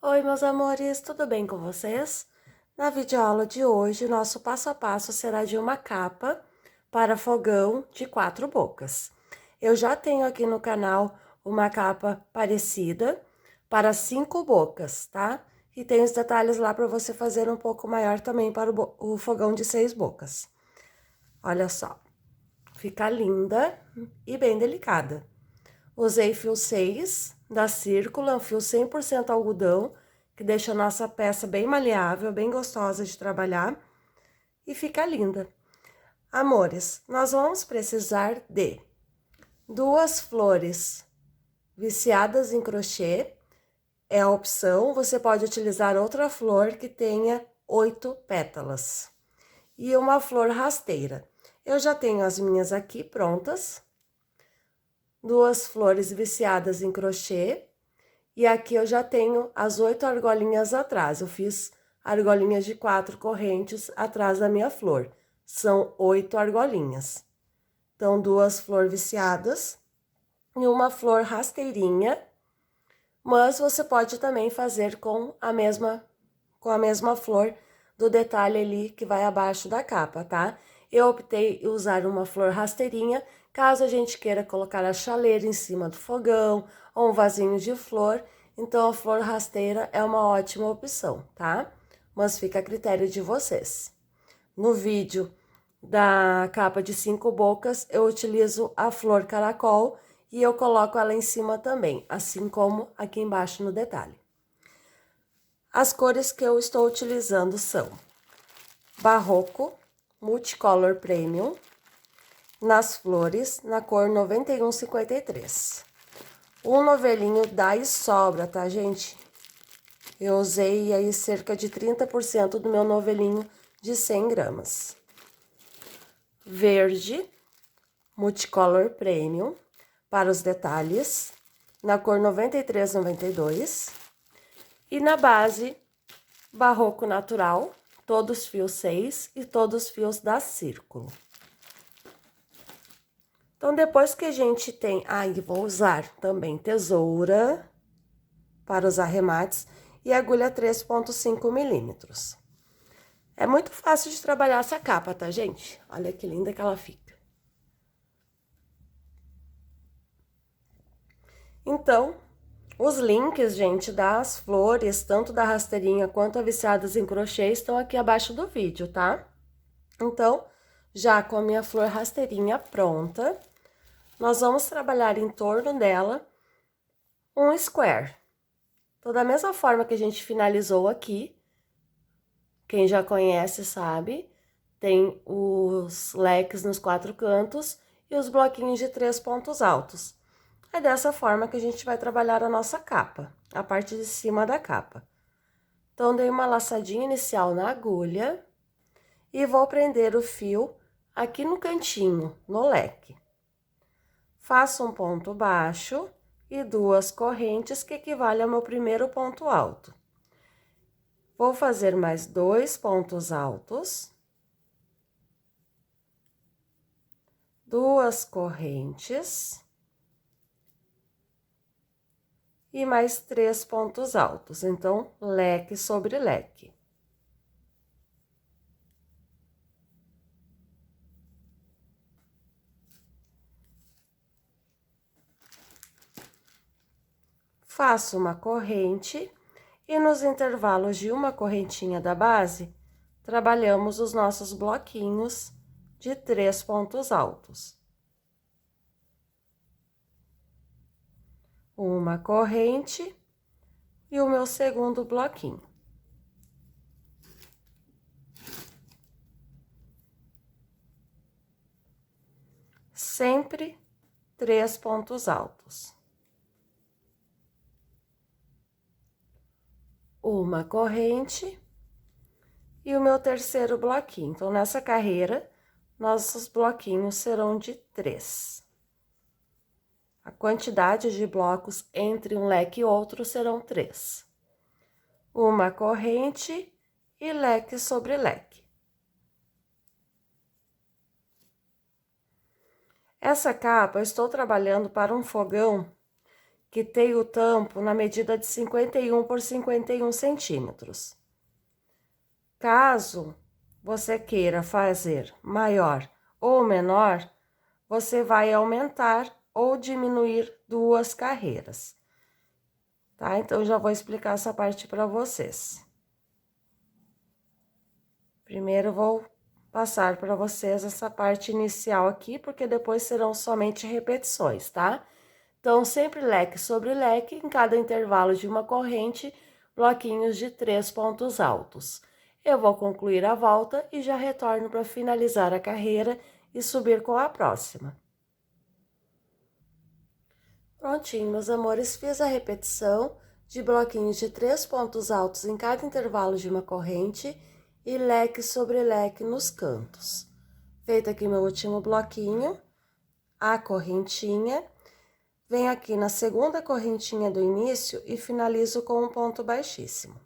Oi, meus amores, tudo bem com vocês? Na videoaula de hoje, nosso passo a passo será de uma capa para fogão de 4 bocas. Eu já tenho aqui no canal uma capa parecida para 5 bocas, tá? E tem os detalhes lá para você fazer um pouco maior também para o fogão de 6 bocas. Olha só, fica linda e bem delicada. Usei fio 6 da Círculo, é um fio 100% algodão, que deixa a nossa peça bem maleável, bem gostosa de trabalhar e fica linda. Amores, nós vamos precisar de 2 flores viciadas em crochê, é a opção, você pode utilizar outra flor que tenha 8 pétalas. E uma flor rasteira. Eu já tenho as minhas aqui prontas. 2 flores viciadas em crochê. E aqui eu já tenho as 8 argolinhas atrás. Eu fiz argolinhas de 4 correntes atrás da minha flor. São 8 argolinhas. Então, 2 flores viciadas e uma flor rasteirinha. Mas você pode também fazer com a mesma flor do detalhe ali que vai abaixo da capa, tá? Eu optei em usar uma flor rasteirinha, caso a gente queira colocar a chaleira em cima do fogão ou um vasinho de flor, então a flor rasteira é uma ótima opção, tá? Mas fica a critério de vocês. No vídeo da capa de 5 bocas, eu utilizo a flor caracol e eu coloco ela em cima também, assim como aqui embaixo no detalhe. As cores que eu estou utilizando são Barroco, Multicolor Premium, nas flores, na cor 9153. Um novelinho dá e sobra, tá, gente? Eu usei aí cerca de 30% do meu novelinho de 100 gramas. Verde, Multicolor Premium, para os detalhes, na cor 9392. E na base, Barroco Natural, todos fios 6 e todos fios da Círculo. Então, depois que a gente tem... Aí, vou usar também tesoura para os arremates e agulha 3,5 milímetros. É muito fácil de trabalhar essa capa, tá, gente? Olha que linda que ela fica. Então, os links, gente, das flores, tanto da rasteirinha quanto a viciadas em crochê, estão aqui abaixo do vídeo, tá? Então, já com a minha flor rasteirinha pronta, nós vamos trabalhar em torno dela um square. Então, da mesma forma que a gente finalizou aqui, quem já conhece sabe, tem os leques nos 4 cantos e os bloquinhos de 3 pontos altos. É dessa forma que a gente vai trabalhar a nossa capa, a parte de cima da capa. Então, dei uma laçadinha inicial na agulha e vou prender o fio aqui no cantinho, no leque. Faço um ponto baixo e 2 correntes, que equivale ao meu primeiro ponto alto. Vou fazer mais 2 pontos altos, 2 correntes e mais 3 pontos altos. Então, leque sobre leque. Faço uma corrente e nos intervalos de uma correntinha da base, trabalhamos os nossos bloquinhos de 3 pontos altos. Uma corrente e o meu segundo bloquinho. Sempre 3 pontos altos. Uma corrente e o meu terceiro bloquinho. Então, nessa carreira, nossos bloquinhos serão de 3. A quantidade de blocos entre um leque e outro serão 3. Uma corrente e leque sobre leque. Essa capa eu estou trabalhando para um fogão quitei o tampo na medida de 51 por 51 centímetros. Caso você queira fazer maior ou menor, você vai aumentar ou diminuir 2 carreiras, tá? Então, já vou explicar essa parte para vocês. Primeiro, vou passar para vocês essa parte inicial aqui, porque depois serão somente repetições, tá? Então, sempre leque sobre leque, em cada intervalo de uma corrente, bloquinhos de 3 pontos altos. Eu vou concluir a volta e já retorno para finalizar a carreira e subir com a próxima. Prontinho, meus amores, fiz a repetição de bloquinhos de 3 pontos altos em cada intervalo de uma corrente e leque sobre leque nos cantos. Feito aqui meu último bloquinho, a correntinha, venho aqui na segunda correntinha do início e finalizo com um ponto baixíssimo.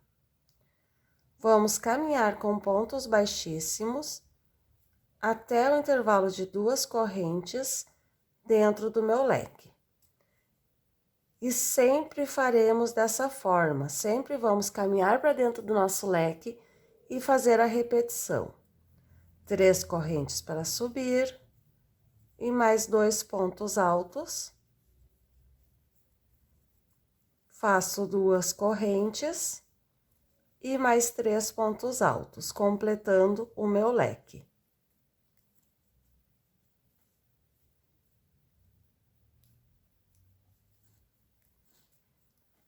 Vamos caminhar com pontos baixíssimos até o intervalo de 2 correntes dentro do meu leque. E sempre faremos dessa forma, sempre vamos caminhar para dentro do nosso leque e fazer a repetição. 3 correntes para subir e mais 2 pontos altos. Faço 2 correntes e mais 3 pontos altos, completando o meu leque.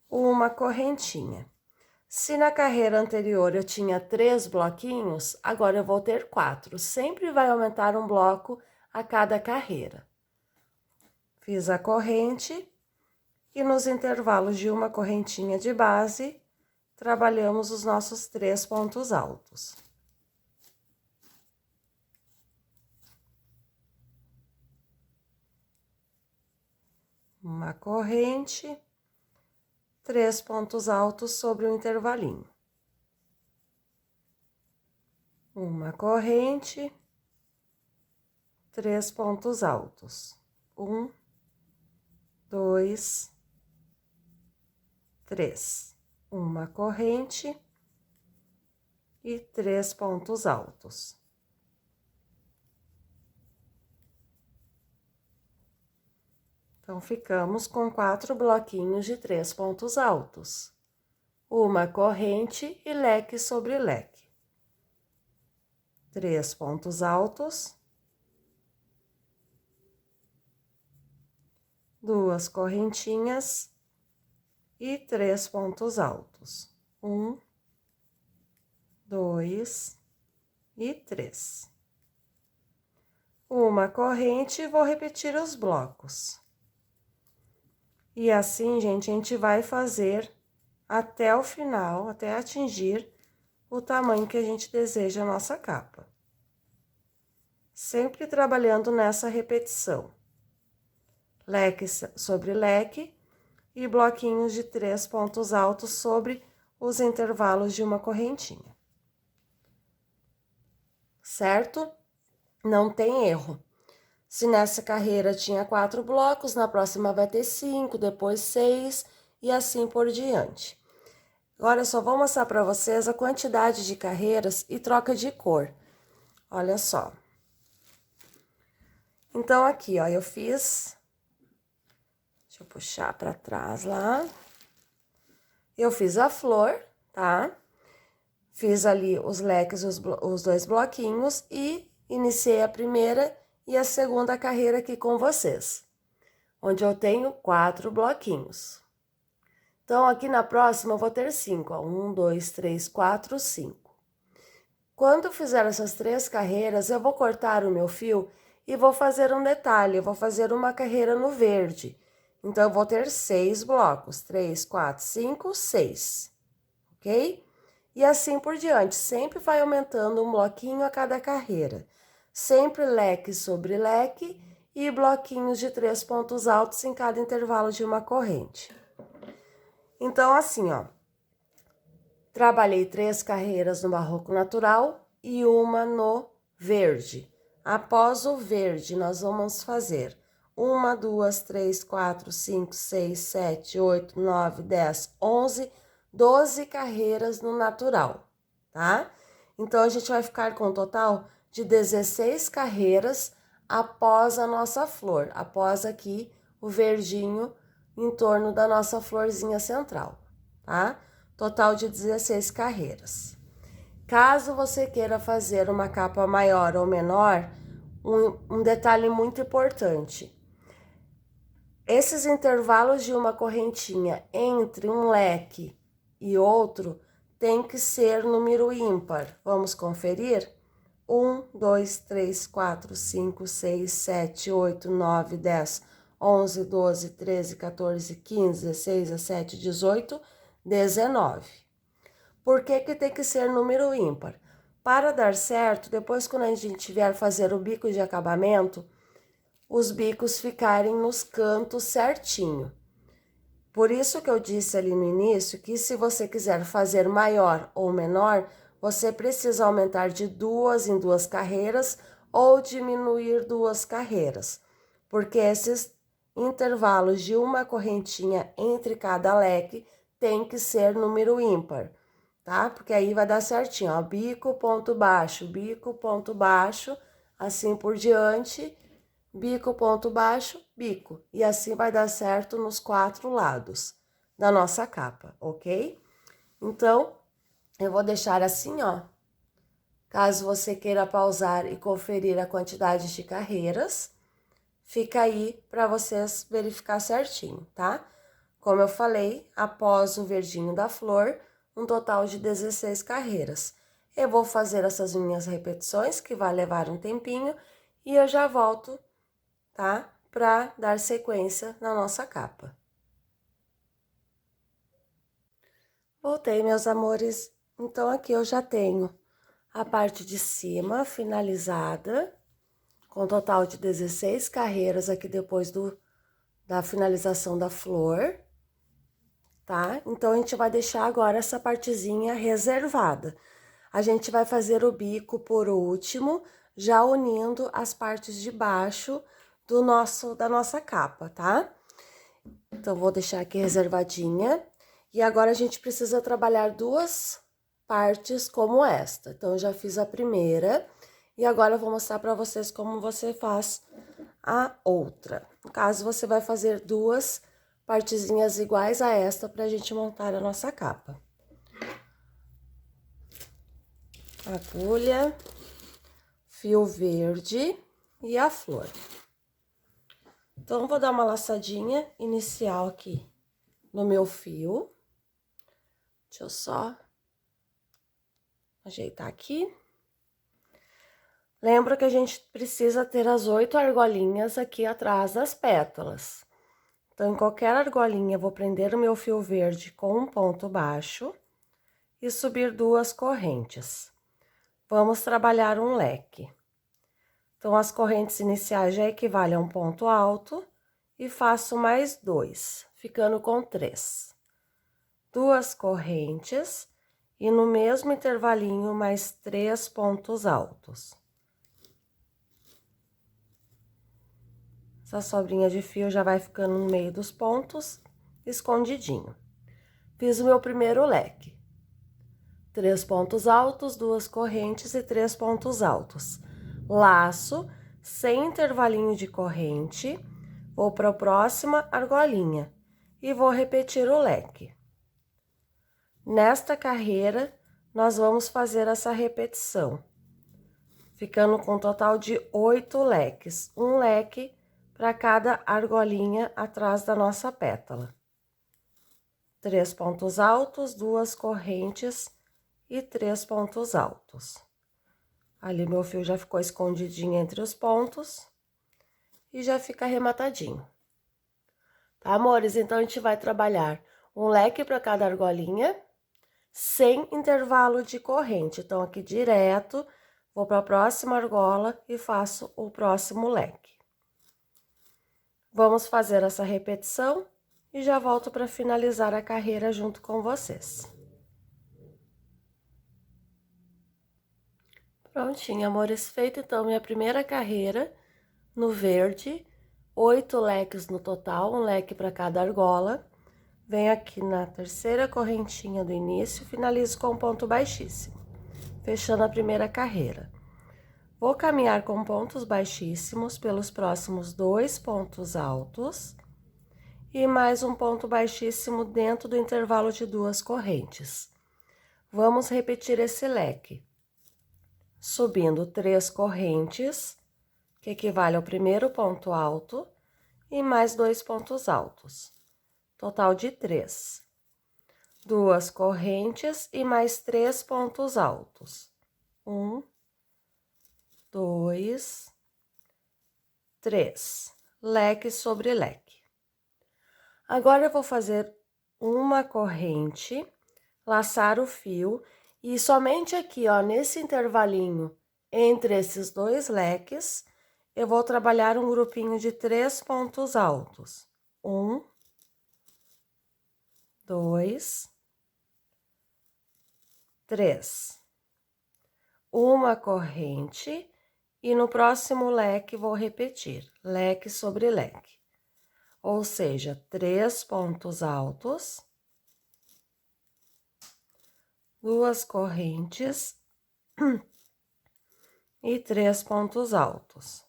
Uma correntinha. Se na carreira anterior eu tinha 3 bloquinhos, agora eu vou ter 4. Sempre vai aumentar um bloco a cada carreira. Fiz a corrente e nos intervalos de uma correntinha de base, trabalhamos os nossos 3 pontos altos. Uma corrente, 3 pontos altos sobre o intervalinho. Uma corrente, 3 pontos altos. 1, 2, 3. Uma corrente e 3 pontos altos. Então, ficamos com 4 bloquinhos de 3 pontos altos. Uma corrente e leque sobre leque. 3 pontos altos. 2 correntinhas e 3 pontos altos. 1, 2 e 3. Uma corrente e vou repetir os blocos. E assim, gente, a gente vai fazer até o final, até atingir o tamanho que a gente deseja a nossa capa. Sempre trabalhando nessa repetição. Leque sobre leque e bloquinhos de 3 pontos altos sobre os intervalos de uma correntinha. Certo? Não tem erro. Se nessa carreira tinha 4 blocos, na próxima vai ter 5, depois 6 e assim por diante. Agora, eu só vou mostrar para vocês a quantidade de carreiras e troca de cor. Olha só. Então, aqui, ó, eu fiz... Deixa eu puxar para trás lá. Eu fiz a flor, tá? Fiz ali os leques, os 2 bloquinhos e iniciei a primeira e a segunda carreira aqui com vocês, onde eu tenho 4 bloquinhos. Então, aqui na próxima eu vou ter 5, ó, 1, 2, 3, 4, 5. Quando eu fizer essas 3 carreiras, eu vou cortar o meu fio e vou fazer um detalhe, eu vou fazer uma carreira no verde. Então, eu vou ter 6 blocos, 3, 4, 5, 6, ok? E assim por diante, sempre vai aumentando um bloquinho a cada carreira. Sempre leque sobre leque e bloquinhos de 3 pontos altos em cada intervalo de uma corrente. Então, assim, ó, trabalhei 3 carreiras no barroco natural e uma no verde. Após o verde, nós vamos fazer 1, 2, 3, 4, 5, 6, 7, 8, 9, 10, 11, 12 carreiras no natural, tá? Então, a gente vai ficar com um total de 16 carreiras após a nossa flor, após aqui o verdinho em torno da nossa florzinha central, tá? Total de 16 carreiras. Caso você queira fazer uma capa maior ou menor, um detalhe muito importante. Esses intervalos de uma correntinha entre um leque e outro tem que ser número ímpar. Vamos conferir? 1, 2, 3, 4, 5, 6, 7, 8, 9, 10, 11, 12, 13, 14, 15, 16, 17, 18, 19. Por que que tem que ser número ímpar? Para dar certo, depois quando a gente vier fazer o bico de acabamento, os bicos ficarem nos cantos certinho. Por isso que eu disse ali no início que se você quiser fazer maior ou menor, você precisa aumentar de 2 em 2 carreiras ou diminuir 2 carreiras, porque esses intervalos de uma correntinha entre cada leque tem que ser número ímpar, tá? Porque aí vai dar certinho, ó, bico, ponto baixo, assim por diante, bico, ponto baixo, bico. E assim vai dar certo nos 4 lados da nossa capa, ok? Então, eu vou deixar assim, ó. Caso você queira pausar e conferir a quantidade de carreiras, fica aí para vocês verificar certinho, tá? Como eu falei, após o verdinho da flor, um total de 16 carreiras. Eu vou fazer essas minhas repetições, que vai levar um tempinho, e eu já volto, tá? Para dar sequência na nossa capa. Voltei, meus amores. Então, aqui eu já tenho a parte de cima finalizada, com total de 16 carreiras aqui depois da finalização da flor, tá? Então, a gente vai deixar agora essa partezinha reservada. A gente vai fazer o bico por último, já unindo as partes de baixo da nossa capa, tá? Então, vou deixar aqui reservadinha. E agora, a gente precisa trabalhar 2 partes como esta. Então, eu já fiz a primeira e agora eu vou mostrar para vocês como você faz a outra. No caso, você vai fazer 2 partezinhas iguais a esta pra gente montar a nossa capa. Agulha, fio verde e a flor. Então, vou dar uma laçadinha inicial aqui no meu fio. Deixa eu só ajeitar aqui. Lembra que a gente precisa ter as 8 argolinhas aqui atrás das pétalas. Então, em qualquer argolinha, eu vou prender o meu fio verde com um ponto baixo e subir 2 correntes. Vamos trabalhar um leque. Então, as correntes iniciais já equivalem a um ponto alto e faço mais 2, ficando com 3. 2 correntes e no mesmo intervalinho mais 3 pontos altos. Essa sobrinha de fio já vai ficando no meio dos pontos, escondidinho. Fiz o meu primeiro leque. 3 pontos altos, 2 correntes e 3 pontos altos. Laço, sem intervalinho de corrente, vou para a próxima argolinha e vou repetir o leque. Nesta carreira, nós vamos fazer essa repetição, ficando com um total de 8 leques, um leque para cada argolinha atrás da nossa pétala. 3 pontos altos, 2 correntes e 3 pontos altos. Ali meu fio já ficou escondidinho entre os pontos e já fica arrematadinho. Tá, amores? Então, a gente vai trabalhar um leque para cada argolinha, sem intervalo de corrente. Então, aqui direto, vou para a próxima argola e faço o próximo leque. Vamos fazer essa repetição e já volto para finalizar a carreira junto com vocês. Prontinho, amores, feito então minha primeira carreira no verde, 8 leques no total, um leque para cada argola. Venho aqui na terceira correntinha do início, finalizo com um ponto baixíssimo, fechando a primeira carreira. Vou caminhar com pontos baixíssimos pelos próximos 2 pontos altos e mais um ponto baixíssimo dentro do intervalo de 2 correntes. Vamos repetir esse leque, subindo 3 correntes, que equivale ao primeiro ponto alto, e mais 2 pontos altos, total de 3. 2 correntes e mais 3 pontos altos. 1, 2, 3. Leque sobre leque. Agora eu vou fazer uma corrente, laçar o fio e somente aqui, ó, nesse intervalinho entre esses 2 leques, eu vou trabalhar um grupinho de 3 pontos altos. 1, 2, 3. Uma corrente e no próximo leque vou repetir, leque sobre leque. Ou seja, 3 pontos altos, 2 correntes e 3 pontos altos.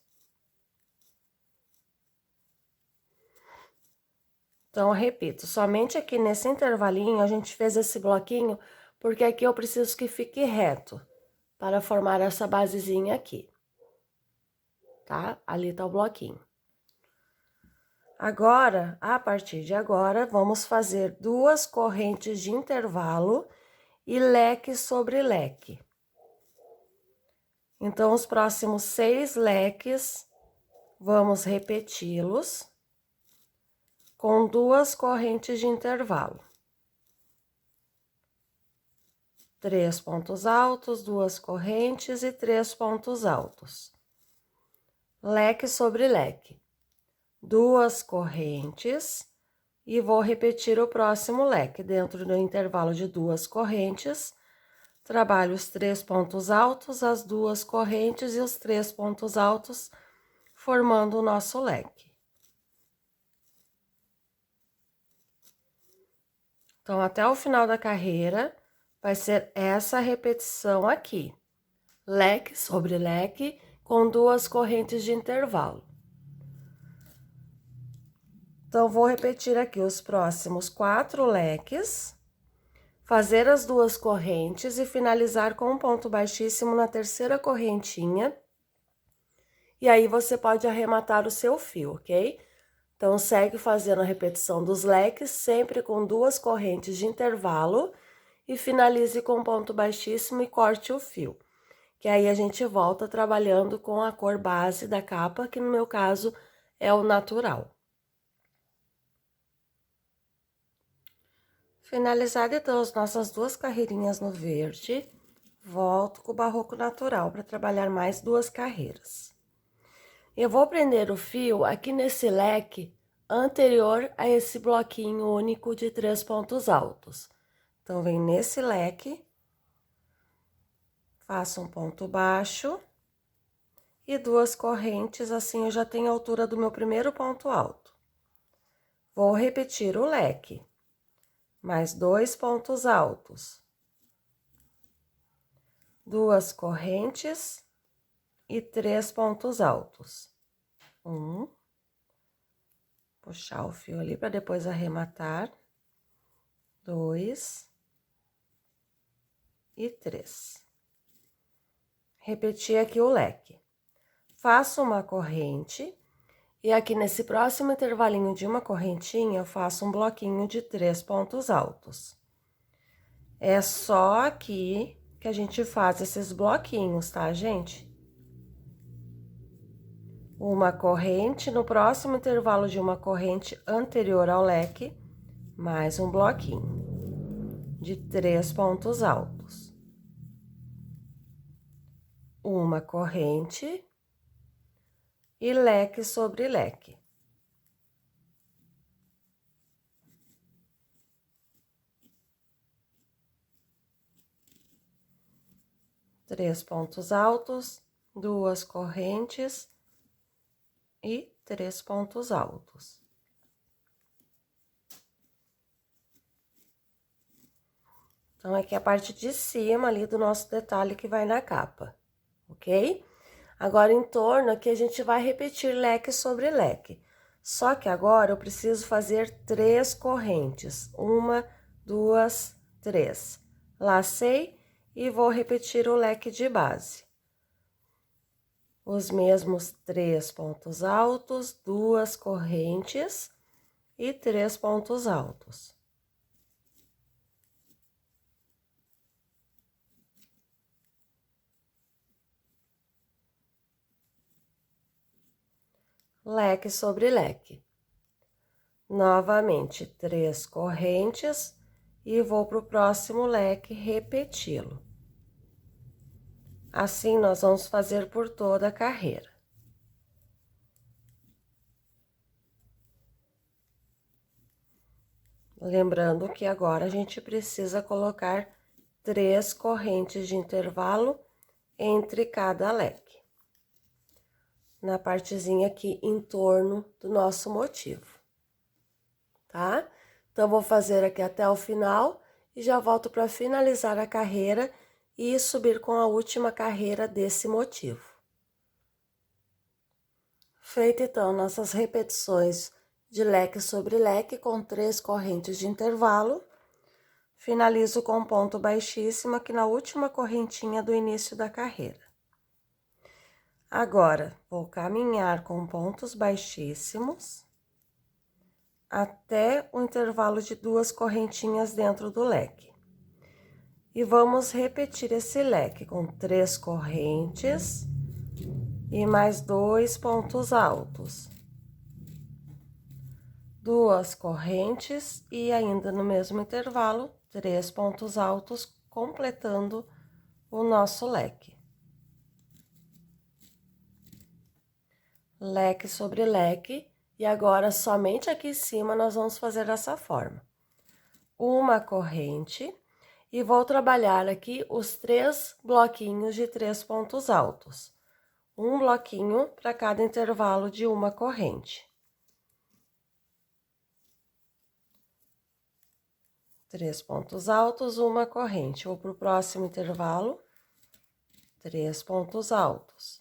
Então, eu repito, somente aqui nesse intervalinho a gente fez esse bloquinho, porque aqui eu preciso que fique reto, para formar essa basezinha aqui, tá? Ali tá o bloquinho. Agora, a partir de agora, vamos fazer 2 correntes de intervalo e leque sobre leque. Então, os próximos 6 leques, vamos repeti-los com 2 correntes de intervalo. 3 pontos altos, 2 correntes e 3 pontos altos. Leque sobre leque. 2 correntes e vou repetir o próximo leque. Dentro do intervalo de 2 correntes, trabalho os 3 pontos altos, as 2 correntes e os 3 pontos altos, formando o nosso leque. Então, até o final da carreira, vai ser essa repetição aqui. Leque sobre leque, com 2 correntes de intervalo. Então, vou repetir aqui os próximos 4 leques, fazer as 2 correntes e finalizar com um ponto baixíssimo na terceira correntinha. E aí, você pode arrematar o seu fio, ok? Então, segue fazendo a repetição dos leques, sempre com 2 correntes de intervalo, e finalize com um ponto baixíssimo e corte o fio. Que aí, a gente volta trabalhando com a cor base da capa, que no meu caso é o natural. Finalizado, então, as nossas 2 carreirinhas no verde, volto com o barroco natural para trabalhar mais 2 carreiras. Eu vou prender o fio aqui nesse leque anterior a esse bloquinho único de 3 pontos altos. Então, vem nesse leque, faço um ponto baixo e 2 correntes, assim eu já tenho a altura do meu primeiro ponto alto. Vou repetir o leque, mais 2 pontos altos, 2 correntes e 3 pontos altos. 1, puxar o fio ali para depois arrematar. 2 e 3. Repetir aqui o leque. Faço uma corrente e aqui nesse próximo intervalinho de uma correntinha eu faço um bloquinho de 3 pontos altos. É só aqui que a gente faz esses bloquinhos, tá, gente? Uma corrente, no próximo intervalo de uma corrente anterior ao leque, mais um bloquinho de 3 pontos altos. Uma corrente e leque sobre leque. Três pontos altos, 2 correntes e 3 pontos altos. Então, aqui é a parte de cima ali do nosso detalhe que vai na capa, ok? Agora, em torno aqui, a gente vai repetir leque sobre leque. Só que agora eu preciso fazer 3 correntes. 1, 2, 3. Lacei e vou repetir o leque de base. Os mesmos 3 pontos altos, 2 correntes e 3 pontos altos. Leque sobre leque. Novamente, 3 correntes e vou para o próximo leque repeti-lo. Assim, nós vamos fazer por toda a carreira. Lembrando que agora a gente precisa colocar 3 correntes de intervalo entre cada leque. Na partezinha aqui em torno do nosso motivo, tá? Então, vou fazer aqui até o final e já volto para finalizar a carreira e subir com a última carreira desse motivo. Feito, então, nossas repetições de leque sobre leque com 3 correntes de intervalo, finalizo com ponto baixíssimo aqui na última correntinha do início da carreira. Agora, vou caminhar com pontos baixíssimos até o intervalo de 2 correntinhas dentro do leque. E vamos repetir esse leque com 3 correntes e mais 2 pontos altos. 2 correntes e ainda no mesmo intervalo, 3 pontos altos, completando o nosso leque. Leque sobre leque, e agora somente aqui em cima nós vamos fazer dessa forma. Uma corrente, e vou trabalhar aqui os 3 bloquinhos de 3 pontos altos. Um bloquinho para cada intervalo de uma corrente. 3 pontos altos, uma corrente. Vou para o próximo intervalo, 3 pontos altos.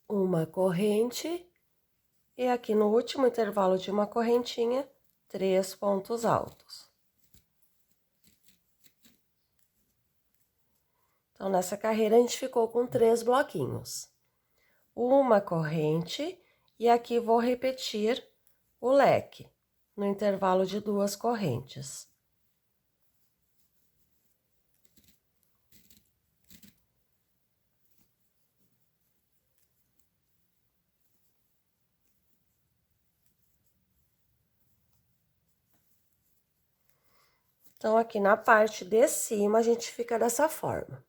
Uma corrente, e aqui no último intervalo de uma correntinha, 3 pontos altos. Então, nessa carreira, a gente ficou com 3 bloquinhos. Uma corrente, e aqui vou repetir o leque, no intervalo de 2 correntes. Então, aqui na parte de cima, a gente fica dessa forma.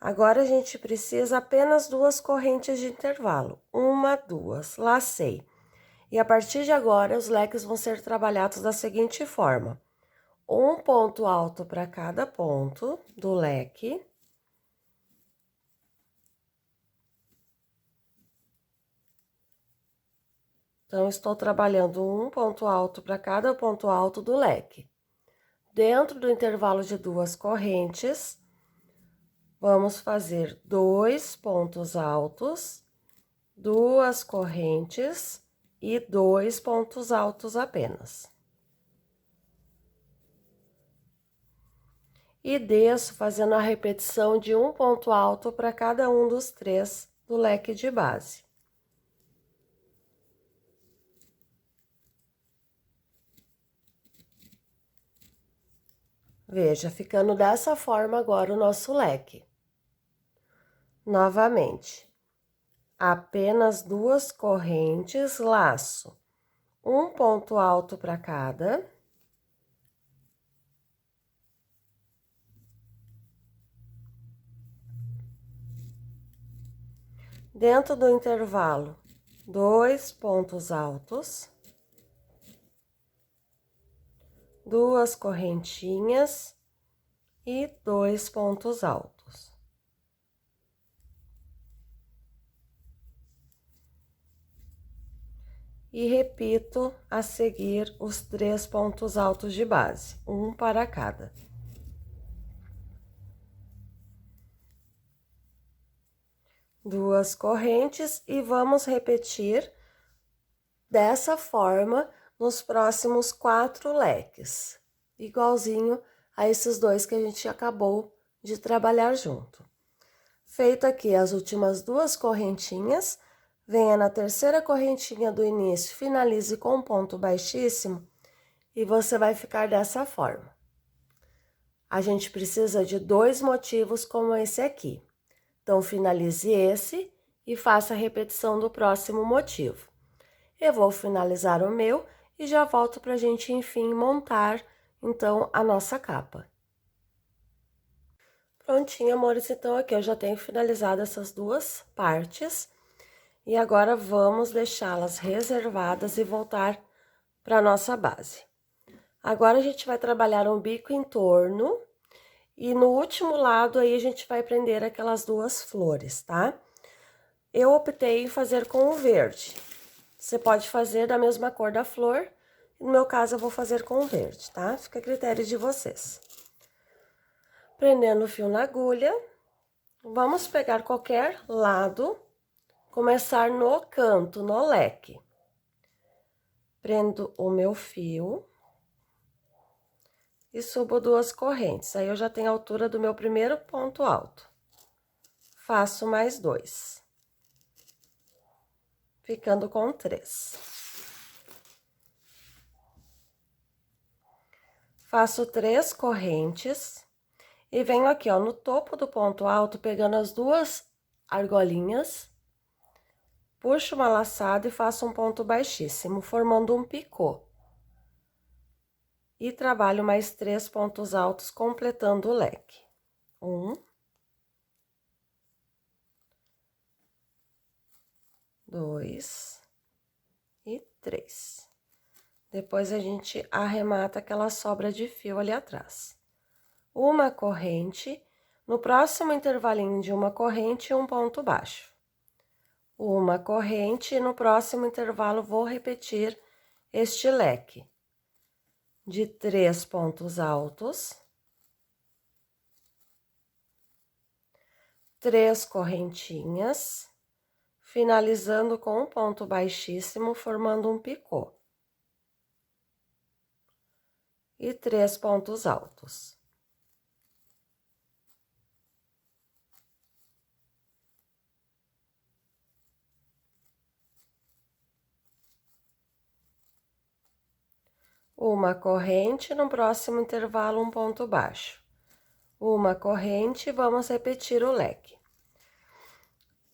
Agora, a gente precisa apenas 2 correntes de intervalo. 1, 2, lacei. E a partir de agora, os leques vão ser trabalhados da seguinte forma. Um ponto alto para cada ponto do leque. Então, estou trabalhando um ponto alto para cada ponto alto do leque. Dentro do intervalo de 2 correntes, vamos fazer 2 pontos altos, 2 correntes e 2 pontos altos apenas. E desço fazendo a repetição de um ponto alto para cada um dos 3 do leque de base. Veja, ficando dessa forma agora o nosso leque. Novamente, apenas 2 correntes, laço, um ponto alto para cada. Dentro do intervalo, 2 pontos altos. 2 correntinhas e 2 pontos altos. e repito a seguir os 3 pontos altos de base, um para cada. Duas correntes e vamos repetir dessa forma nos próximos 4 leques, igualzinho a esses dois que a gente acabou de trabalhar junto. Feito aqui as últimas 2 correntinhas, venha na terceira correntinha do início, finalize com um ponto baixíssimo e você vai ficar dessa forma. A gente precisa de 2 motivos como esse aqui. Então, finalize esse e faça a repetição do próximo motivo. Eu vou finalizar o meu e já volto para a gente, enfim, montar, então, a nossa capa. Prontinho, amores, então aqui eu já tenho finalizado essas 2 partes. E agora, vamos deixá-las reservadas e voltar para a nossa base. Agora, a gente vai trabalhar um bico em torno. E no último lado, aí, a gente vai prender aquelas 2 flores, tá? Eu optei em fazer com o verde. Você pode fazer da mesma cor da flor. No meu caso, eu vou fazer com o verde, tá? Fica a critério de vocês. Prendendo o fio na agulha, vamos pegar qualquer lado, começar no canto, no leque. Prendo o meu fio e subo 2 correntes. Aí, eu já tenho a altura do meu primeiro ponto alto. Faço mais 2. Ficando com 3. Faço 3 correntes e venho aqui, ó, no topo do ponto alto, pegando as 2 argolinhas, puxo uma laçada e faço um ponto baixíssimo, formando um picô. E trabalho mais 3 pontos altos, completando o leque. 1, 2 e 3. Depois, a gente arremata aquela sobra de fio ali atrás. Uma corrente, no próximo intervalinho de uma corrente, um ponto baixo. Uma corrente, e no próximo intervalo, vou repetir este leque de 3 pontos altos, 3 correntinhas, finalizando com um ponto baixíssimo, formando um picô. E 3 pontos altos. Uma corrente, no próximo intervalo, um ponto baixo. Uma corrente, vamos repetir o leque.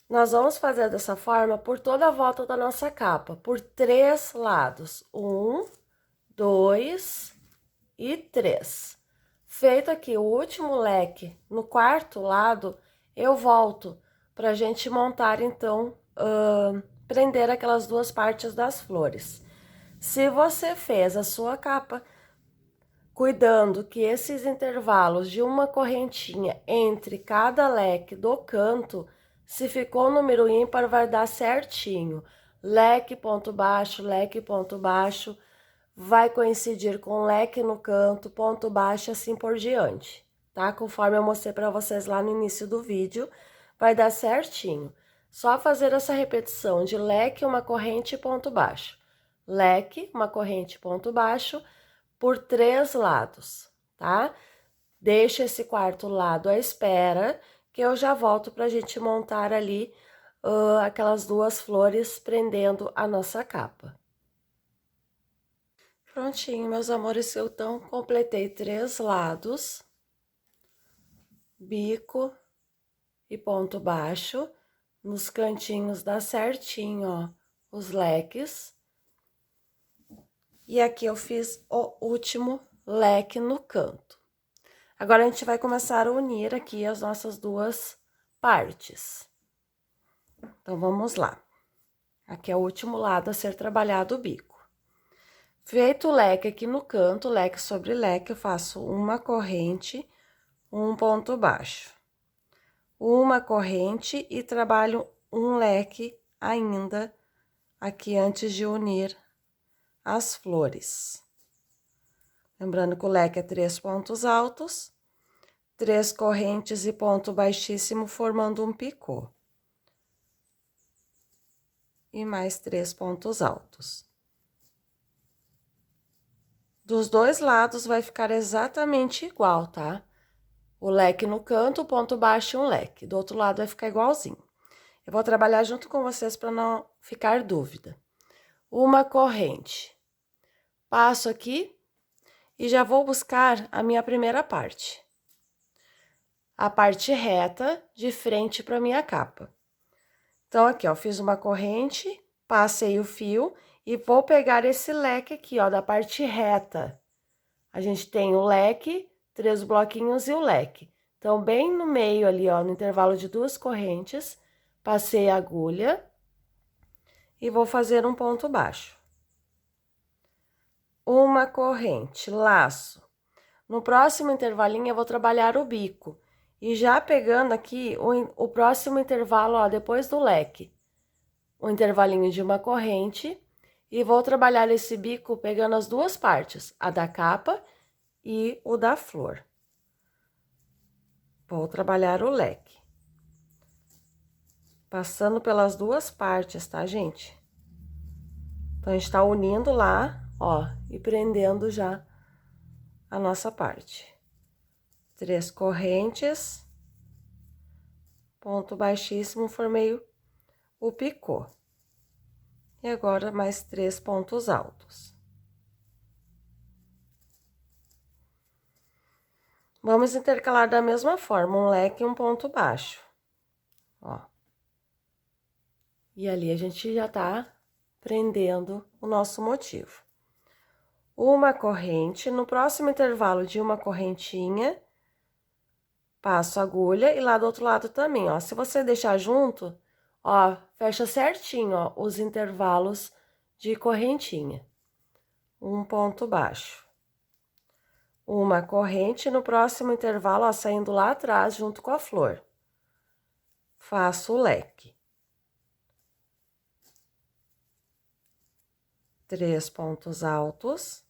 Nós vamos fazer dessa forma por toda a volta da nossa capa, por 3 lados. 1, 2 e 3. Feito aqui o último leque, no quarto lado, eu volto pra gente montar, então, prender aquelas 2 partes das flores. Se você fez a sua capa cuidando que esses intervalos de uma correntinha entre cada leque do canto, se ficou número ímpar, vai dar certinho. Leque, ponto baixo, vai coincidir com leque no canto, ponto baixo, assim por diante, tá? Conforme eu mostrei para vocês lá no início do vídeo, vai dar certinho. Só fazer essa repetição de leque, uma corrente, ponto baixo. Leque, uma corrente, ponto baixo, por 3 lados, tá? Deixa esse quarto lado à espera, que eu já volto pra gente montar ali aquelas 2 flores prendendo a nossa capa. Prontinho, meus amores, eu então completei 3 lados, bico e ponto baixo, nos cantinhos dá certinho, ó, os leques. E aqui eu fiz o último leque no canto. Agora, a gente vai começar a unir aqui as nossas 2 partes. Então, vamos lá. Aqui é o último lado a ser trabalhado o bico. Feito o leque aqui no canto, leque sobre leque, eu faço uma corrente, um ponto baixo. Uma corrente e trabalho um leque ainda aqui antes de unir as flores. Lembrando que o leque é 3 pontos altos, 3 correntes e ponto baixíssimo formando um picô. E mais 3 pontos altos. Dos dois lados vai ficar exatamente igual, tá? O leque no canto, o ponto baixo e um leque. Do outro lado vai ficar igualzinho. Eu vou trabalhar junto com vocês para não ficar dúvida. Uma corrente. Passo aqui e já vou buscar a minha primeira parte. A parte reta de frente para minha capa. Então, aqui, ó, fiz uma corrente, passei o fio e vou pegar esse leque aqui, ó, da parte reta. A gente tem o leque, 3 bloquinhos e o leque. Então, bem no meio ali, ó, no intervalo de 2 correntes, passei a agulha e vou fazer um ponto baixo. Uma corrente, laço. No próximo intervalinho, eu vou trabalhar o bico. E já pegando aqui o próximo intervalo, ó, depois do leque. Um intervalinho de uma corrente. E vou trabalhar esse bico pegando as duas partes, a da capa e o da flor. Vou trabalhar o leque. Passando pelas duas partes, tá, gente? Então, a gente tá unindo lá, ó, e prendendo já a nossa parte. 3 correntes, ponto baixíssimo, formei o picô. E agora, mais 3 pontos altos. Vamos intercalar da mesma forma, um leque e um ponto baixo, ó. E ali a gente já tá prendendo o nosso motivo. Uma corrente, no próximo intervalo de uma correntinha, passo a agulha e lá do outro lado também, ó. Se você deixar junto, ó, fecha certinho, ó, os intervalos de correntinha. Um ponto baixo. Uma corrente, no próximo intervalo, ó, saindo lá atrás, junto com a flor. Faço o leque. 3 pontos altos.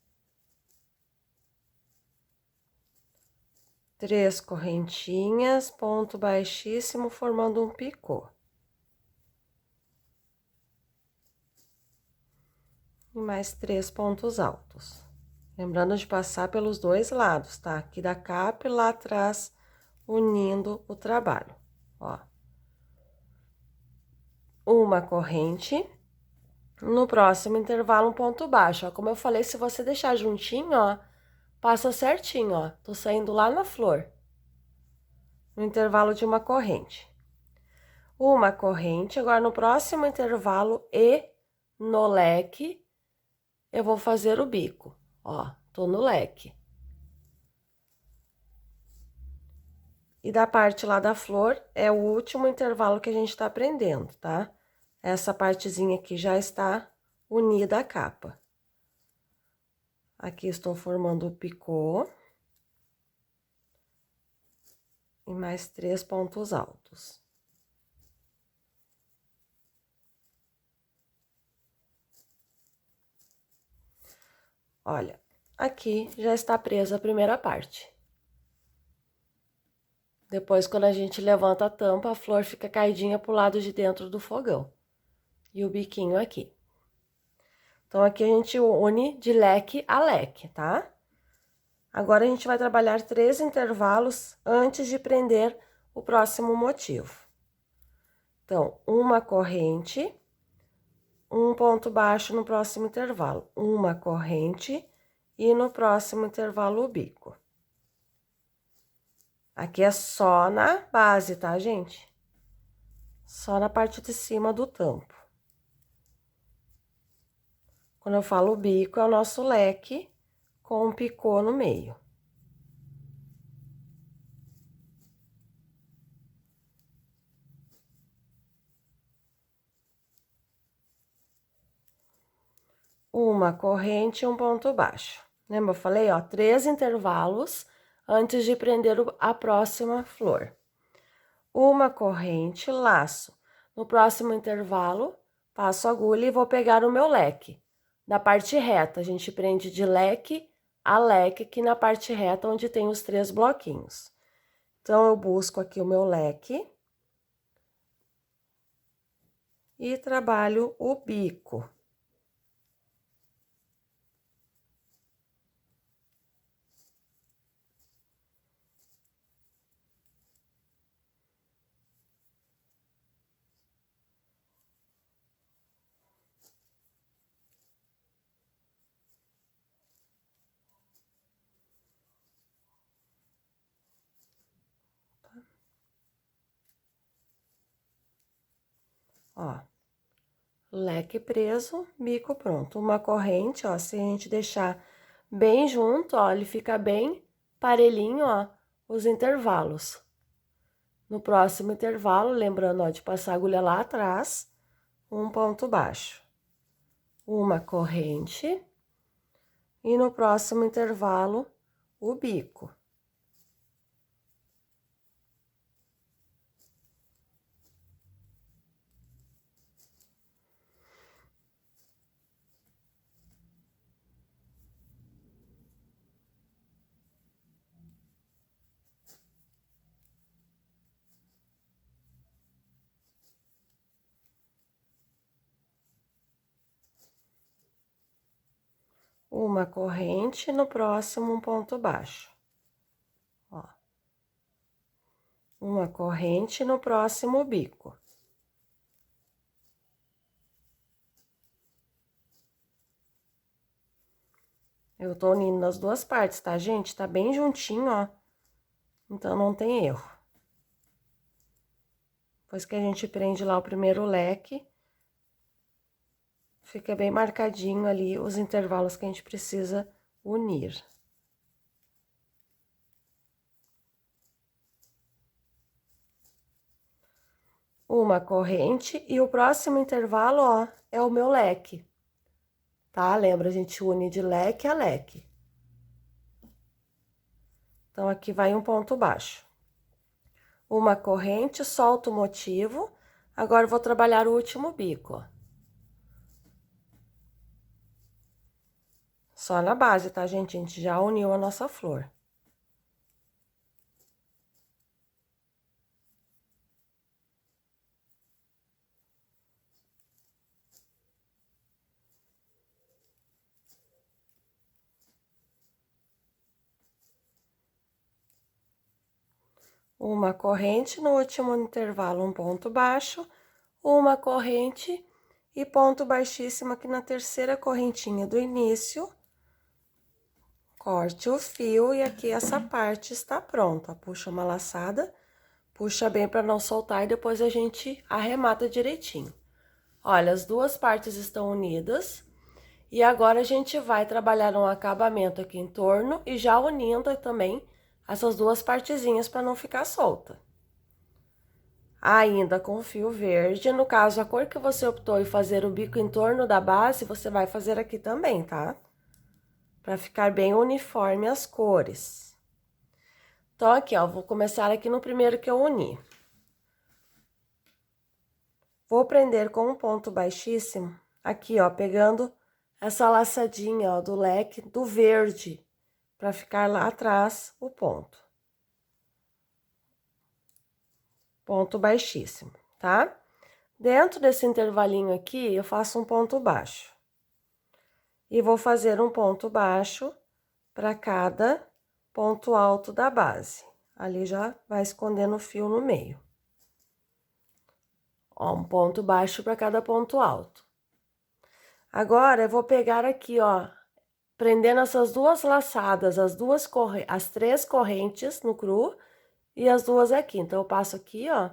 3 correntinhas, ponto baixíssimo, formando um picô. E mais 3 pontos altos. Lembrando de passar pelos dois lados, tá? Aqui da capa e lá atrás, unindo o trabalho, ó. Uma corrente. No próximo intervalo, um ponto baixo, ó. Como eu falei, se você deixar juntinho, ó, passa certinho, ó. Tô saindo lá na flor. No intervalo de uma corrente. Uma corrente, agora no próximo intervalo e no leque, eu vou fazer o bico, ó. Tô no leque. E da parte lá da flor, é o último intervalo que a gente tá prendendo, tá? Essa partezinha aqui já está unida à capa. Aqui estou formando o picô. E mais 3 pontos altos. Olha, aqui já está presa a primeira parte. Depois, quando a gente levanta a tampa, a flor fica caidinha pro lado de dentro do fogão. E o biquinho aqui. Então, aqui a gente une de leque a leque, tá? Agora, a gente vai trabalhar 3 intervalos antes de prender o próximo motivo. Então, uma corrente, um ponto baixo no próximo intervalo. Uma corrente e no próximo intervalo o bico. Aqui é só na base, tá, gente? Só na parte de cima do tampo. Quando eu falo bico, é o nosso leque com um picô no meio. Uma corrente e um ponto baixo. Lembra? Eu falei, ó, 3 intervalos antes de prender a próxima flor. Uma corrente, laço. No próximo intervalo, passo a agulha e vou pegar o meu leque. Da parte reta, a gente prende de leque a leque aqui na parte reta, onde tem os 3 bloquinhos. Então, eu busco aqui o meu leque e trabalho o bico. Ó, leque preso, bico pronto. Uma corrente, ó, se a gente deixar bem junto, ó, ele fica bem parelhinho, ó, os intervalos. No próximo intervalo, lembrando, ó, de passar a agulha lá atrás, um ponto baixo. Uma corrente. E no próximo intervalo, o bico. Uma corrente, no próximo um ponto baixo. Ó. Uma corrente, no próximo bico. Eu tô unindo nas duas partes, tá, gente? Tá bem juntinho, ó. Então, não tem erro. Depois que a gente prende lá o primeiro leque, fica bem marcadinho ali os intervalos que a gente precisa unir. Uma corrente e o próximo intervalo, ó, é o meu leque. Tá? Lembra, a gente une de leque a leque. Então, aqui vai um ponto baixo. Uma corrente, solto o motivo. Agora, eu vou trabalhar o último bico, ó. Só na base, tá, gente? A gente já uniu a nossa flor. Uma corrente, no último intervalo, um ponto baixo, uma corrente e ponto baixíssimo aqui na terceira correntinha do início. Corte o fio e aqui essa parte está pronta. Puxa uma laçada, puxa bem para não soltar e depois a gente arremata direitinho. Olha, as duas partes estão unidas. E agora a gente vai trabalhar um acabamento aqui em torno e já unindo também essas duas partezinhas para não ficar solta. Ainda com fio verde, no caso, a cor que você optou em fazer o bico em torno da base, você vai fazer aqui também, tá? Para ficar bem uniforme as cores. Então, aqui, ó, vou começar aqui no primeiro que eu uni. Vou prender com um ponto baixíssimo, aqui, ó, pegando essa laçadinha, ó, do leque do verde, para ficar lá atrás o ponto. Ponto baixíssimo, tá? Dentro desse intervalinho aqui, eu faço um ponto baixo. E vou fazer um ponto baixo para cada ponto alto da base. Ali já vai escondendo o fio no meio. Ó, um ponto baixo para cada ponto alto. Agora, eu vou pegar aqui, ó, prendendo essas duas laçadas, as 3 correntes no cru e as duas aqui. Então, eu passo aqui, ó,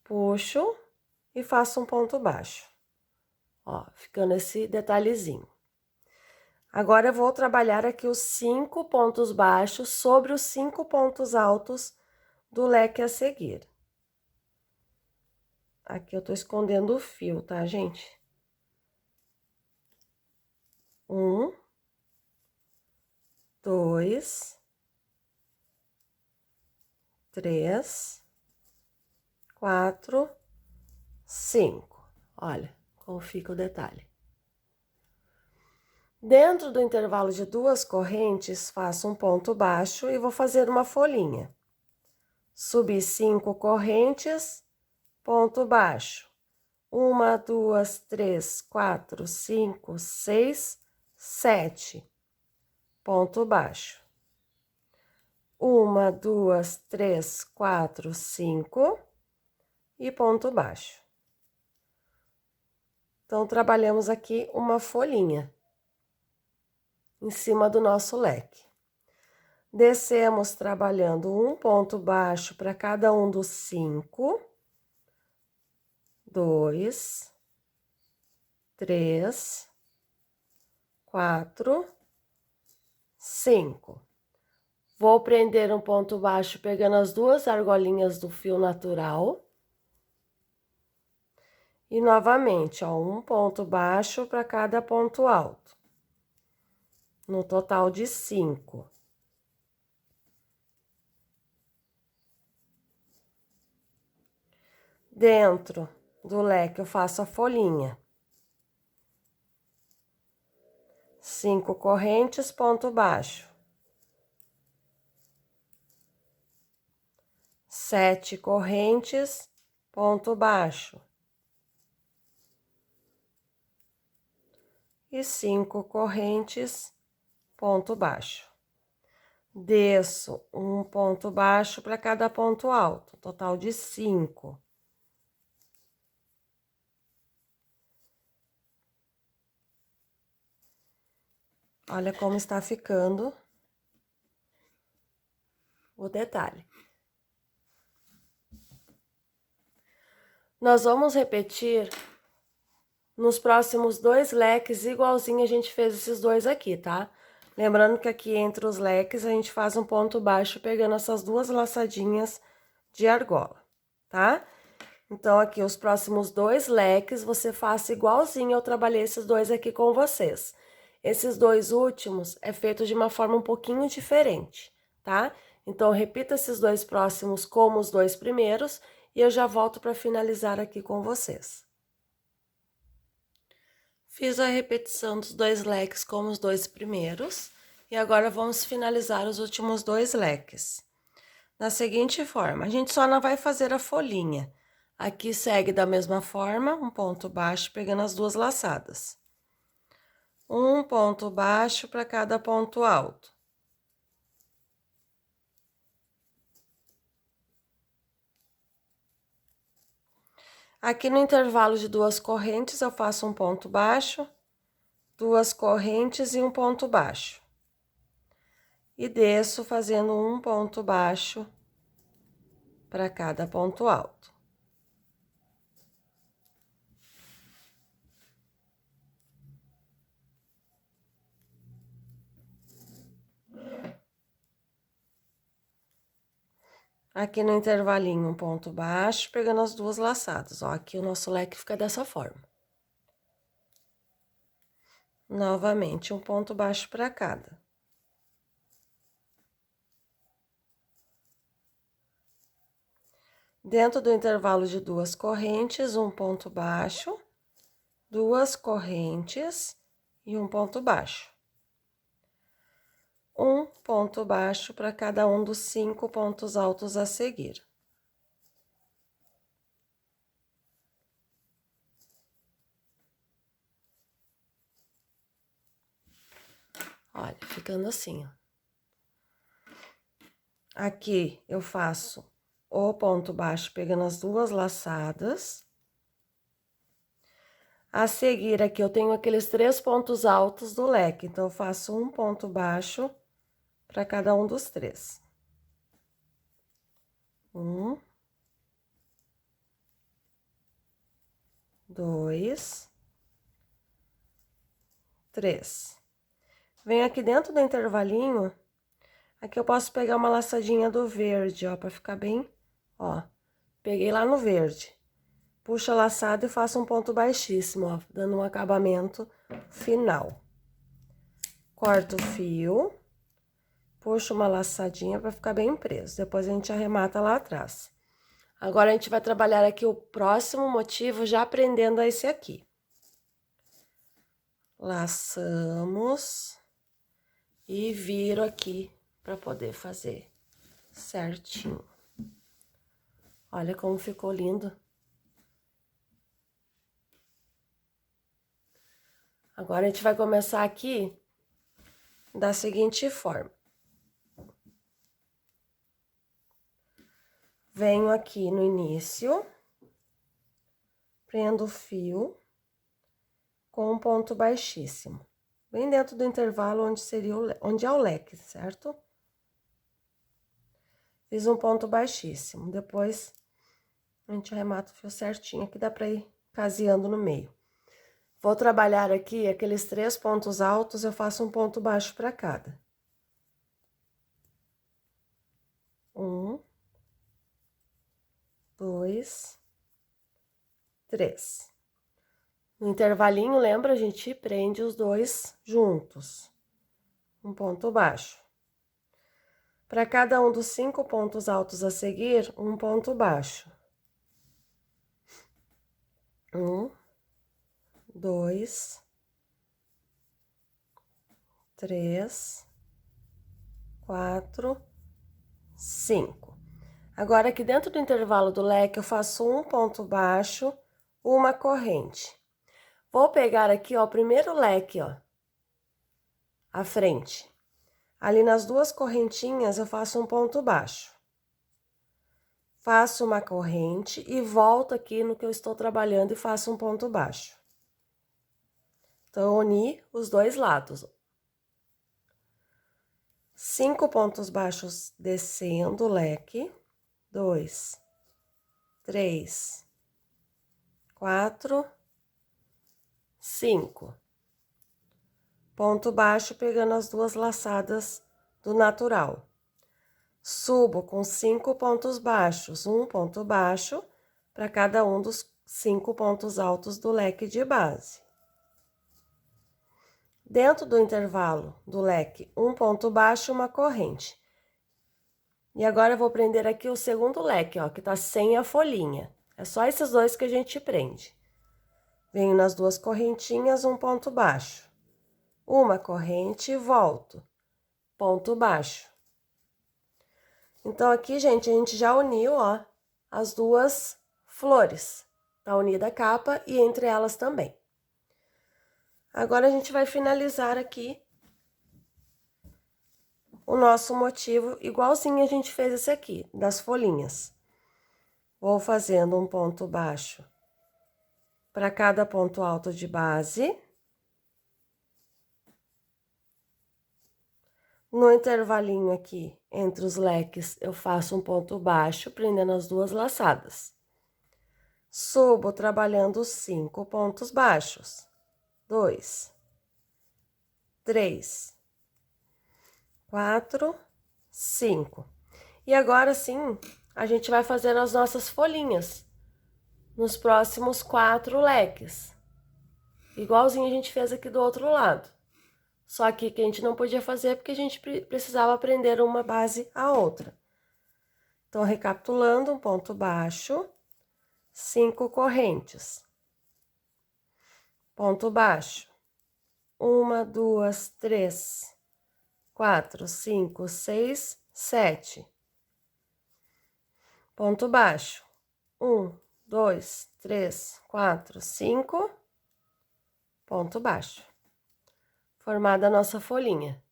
puxo e faço um ponto baixo. Ó, ficando esse detalhezinho. Agora, eu vou trabalhar aqui os 5 pontos baixos sobre os 5 pontos altos do leque a seguir. Aqui eu tô escondendo o fio, tá, gente? 1, 2, 3, 4, 5. Olha como fica o detalhe. Dentro do intervalo de 2 correntes, faço um ponto baixo e vou fazer uma folhinha. Subi 5 correntes, ponto baixo. 1, 2, 3, 4, 5, 6, 7. Ponto baixo. 1, 2, 3, 4, 5 e ponto baixo. Então, trabalhamos aqui uma folhinha em cima do nosso leque. Descemos trabalhando um ponto baixo para cada um dos 5. 2, 3, 4, 5. Vou prender um ponto baixo pegando as 2 argolinhas do fio natural. E novamente, ó, um ponto baixo para cada ponto alto. No total de 5. Dentro do leque eu faço a folhinha. 5 correntes, ponto baixo. 7 correntes, ponto baixo. E 5 correntes, ponto baixo. Desço um ponto baixo para cada ponto alto, total de 5. Olha como está ficando o detalhe. Nós vamos repetir nos próximos 2 leques, igualzinho a gente fez esses 2 aqui, tá? Lembrando que aqui entre os leques a gente faz um ponto baixo pegando essas 2 laçadinhas de argola, tá? Então, aqui os próximos 2 leques você faça igualzinho eu trabalhei esses 2 aqui com vocês. Esses 2 últimos é feito de uma forma um pouquinho diferente, tá? Então, repita esses 2 próximos como os 2 primeiros e eu já volto para finalizar aqui com vocês. Fiz a repetição dos 2 leques como os 2 primeiros e agora vamos finalizar os últimos 2 leques. Da seguinte forma, a gente só não vai fazer a folhinha. Aqui segue da mesma forma, um ponto baixo pegando as 2 laçadas. Um ponto baixo para cada ponto alto. Aqui no intervalo de 2 correntes, eu faço um ponto baixo, 2 correntes e um ponto baixo. E desço fazendo um ponto baixo para cada ponto alto. Aqui no intervalinho, um ponto baixo, pegando as 2 laçadas, ó, aqui o nosso leque fica dessa forma. Novamente, um ponto baixo para cada. Dentro do intervalo de 2 correntes, um ponto baixo, 2 correntes e um ponto baixo. Um ponto baixo para cada um dos 5 pontos altos a seguir. Olha, ficando assim, ó. Aqui eu faço o ponto baixo pegando as 2 laçadas. A seguir, aqui eu tenho aqueles 3 pontos altos do leque, então eu faço um ponto baixo para cada um dos 3. 1, 2, 3. Venho aqui dentro do intervalinho, aqui eu posso pegar uma laçadinha do verde, ó, para ficar bem, ó. Peguei lá no verde. Puxo a laçada e faço um ponto baixíssimo, ó, dando um acabamento final. Corto o fio, puxo uma laçadinha para ficar bem preso, depois a gente arremata lá atrás. Agora, a gente vai trabalhar aqui o próximo motivo, já prendendo a esse aqui. Laçamos e viro aqui para poder fazer certinho. Olha como ficou lindo. Agora, a gente vai começar aqui da seguinte forma. Venho aqui no início, prendo o fio com um ponto baixíssimo, bem dentro do intervalo onde seria onde é o leque, certo? Fiz um ponto baixíssimo, depois a gente arremata o fio certinho, aqui dá para ir caseando no meio. Vou trabalhar aqui aqueles 3 pontos altos, eu faço um ponto baixo para cada. 1, 2, 3. No intervalinho, lembra, a gente prende os dois juntos. Um ponto baixo. Para cada um dos 5 pontos altos a seguir, um ponto baixo. 1, 2, 3, 4, 5. Agora, aqui dentro do intervalo do leque, eu faço um ponto baixo, uma corrente. Vou pegar aqui, ó, o primeiro leque, ó, à frente. Ali nas 2 correntinhas, eu faço um ponto baixo. Faço uma corrente e volto aqui no que eu estou trabalhando e faço um ponto baixo. Então, uni os dois lados. 5 pontos baixos descendo o leque. 2, 3, 4, 5. Ponto baixo pegando as 2 laçadas do natural. Subo com 5 pontos baixos, um ponto baixo para cada um dos 5 pontos altos do leque de base. Dentro do intervalo do leque, um ponto baixo, uma corrente. E agora eu vou prender aqui o segundo leque, ó, que tá sem a folhinha. É só esses dois que a gente prende. Venho nas 2 correntinhas, um ponto baixo. Uma corrente e volto. Ponto baixo. Então, aqui, gente, a gente já uniu, ó, as 2 flores. Tá unida a capa e entre elas também. Agora, a gente vai finalizar aqui o nosso motivo, igualzinho a gente fez esse aqui, das folhinhas. Vou fazendo um ponto baixo para cada ponto alto de base. No intervalinho aqui, entre os leques, eu faço um ponto baixo, prendendo as 2 laçadas. Subo trabalhando os 5 pontos baixos. 2, 3, 4, 5. E agora sim, a gente vai fazer as nossas folhinhas nos próximos 4 leques. Igualzinho a gente fez aqui do outro lado. Só aqui que a gente não podia fazer porque a gente precisava prender uma base à outra. Então, recapitulando, um ponto baixo, 5 correntes. Ponto baixo. 1, 2, 3, 4, 5, 6, 7. Ponto baixo. 1, 2, 3, 4, 5. Ponto baixo. Formada a nossa folhinha.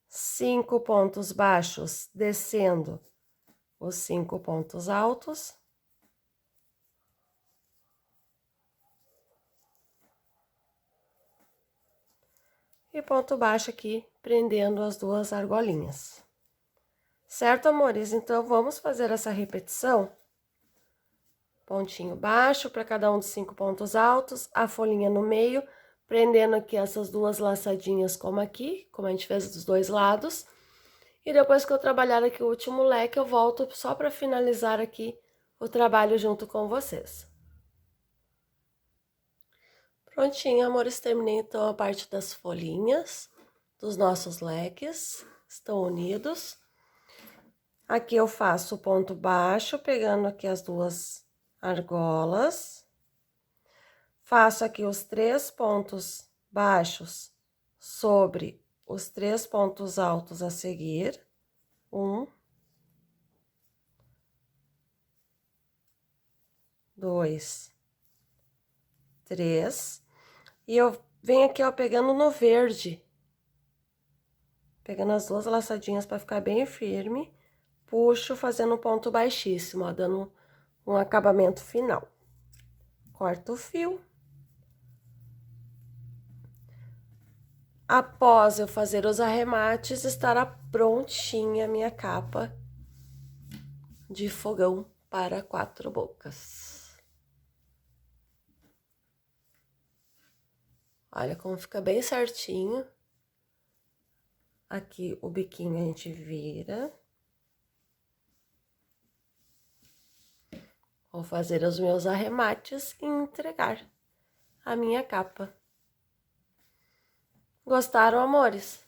5 pontos baixos descendo os 5 pontos altos. E ponto baixo aqui, prendendo as 2 argolinhas. Certo, amores? Então, vamos fazer essa repetição. Pontinho baixo para cada um dos 5 pontos altos, a folhinha no meio, prendendo aqui essas 2 laçadinhas como aqui, como a gente fez dos 2 lados. E depois que eu trabalhar aqui o último leque, eu volto só para finalizar aqui o trabalho junto com vocês. Prontinho, amores, terminei então a parte das folhinhas dos nossos leques, estão unidos. Aqui eu faço o ponto baixo, pegando aqui as duas argolas. Faço aqui os 3 pontos baixos sobre os 3 pontos altos a seguir. 1, 2, 3. E eu venho aqui, ó, pegando no verde. Pegando as duas laçadinhas para ficar bem firme. Puxo fazendo um ponto baixíssimo, ó, dando um acabamento final. Corto o fio. Após eu fazer os arremates, estará prontinha a minha capa de fogão para 4 bocas. Olha como fica bem certinho. Aqui o biquinho a gente vira. Vou fazer os meus arremates e entregar a minha capa. Gostaram, amores?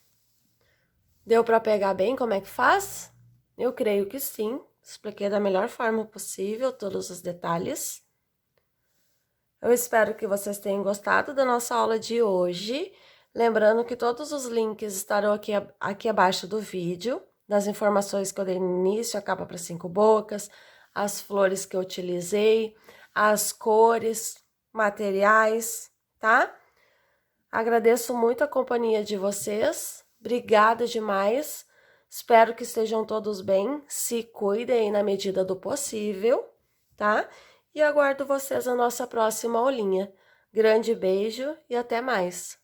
Deu para pegar bem como é que faz? Eu creio que sim. Expliquei da melhor forma possível todos os detalhes. Eu espero que vocês tenham gostado da nossa aula de hoje. Lembrando que todos os links estarão aqui abaixo do vídeo, das informações que eu dei no início, a capa para 5 bocas, as flores que eu utilizei, as cores, materiais, tá? Agradeço muito a companhia de vocês, obrigada demais. Espero que estejam todos bem, se cuidem na medida do possível, tá? E aguardo vocês na nossa próxima aulinha. Grande beijo e até mais!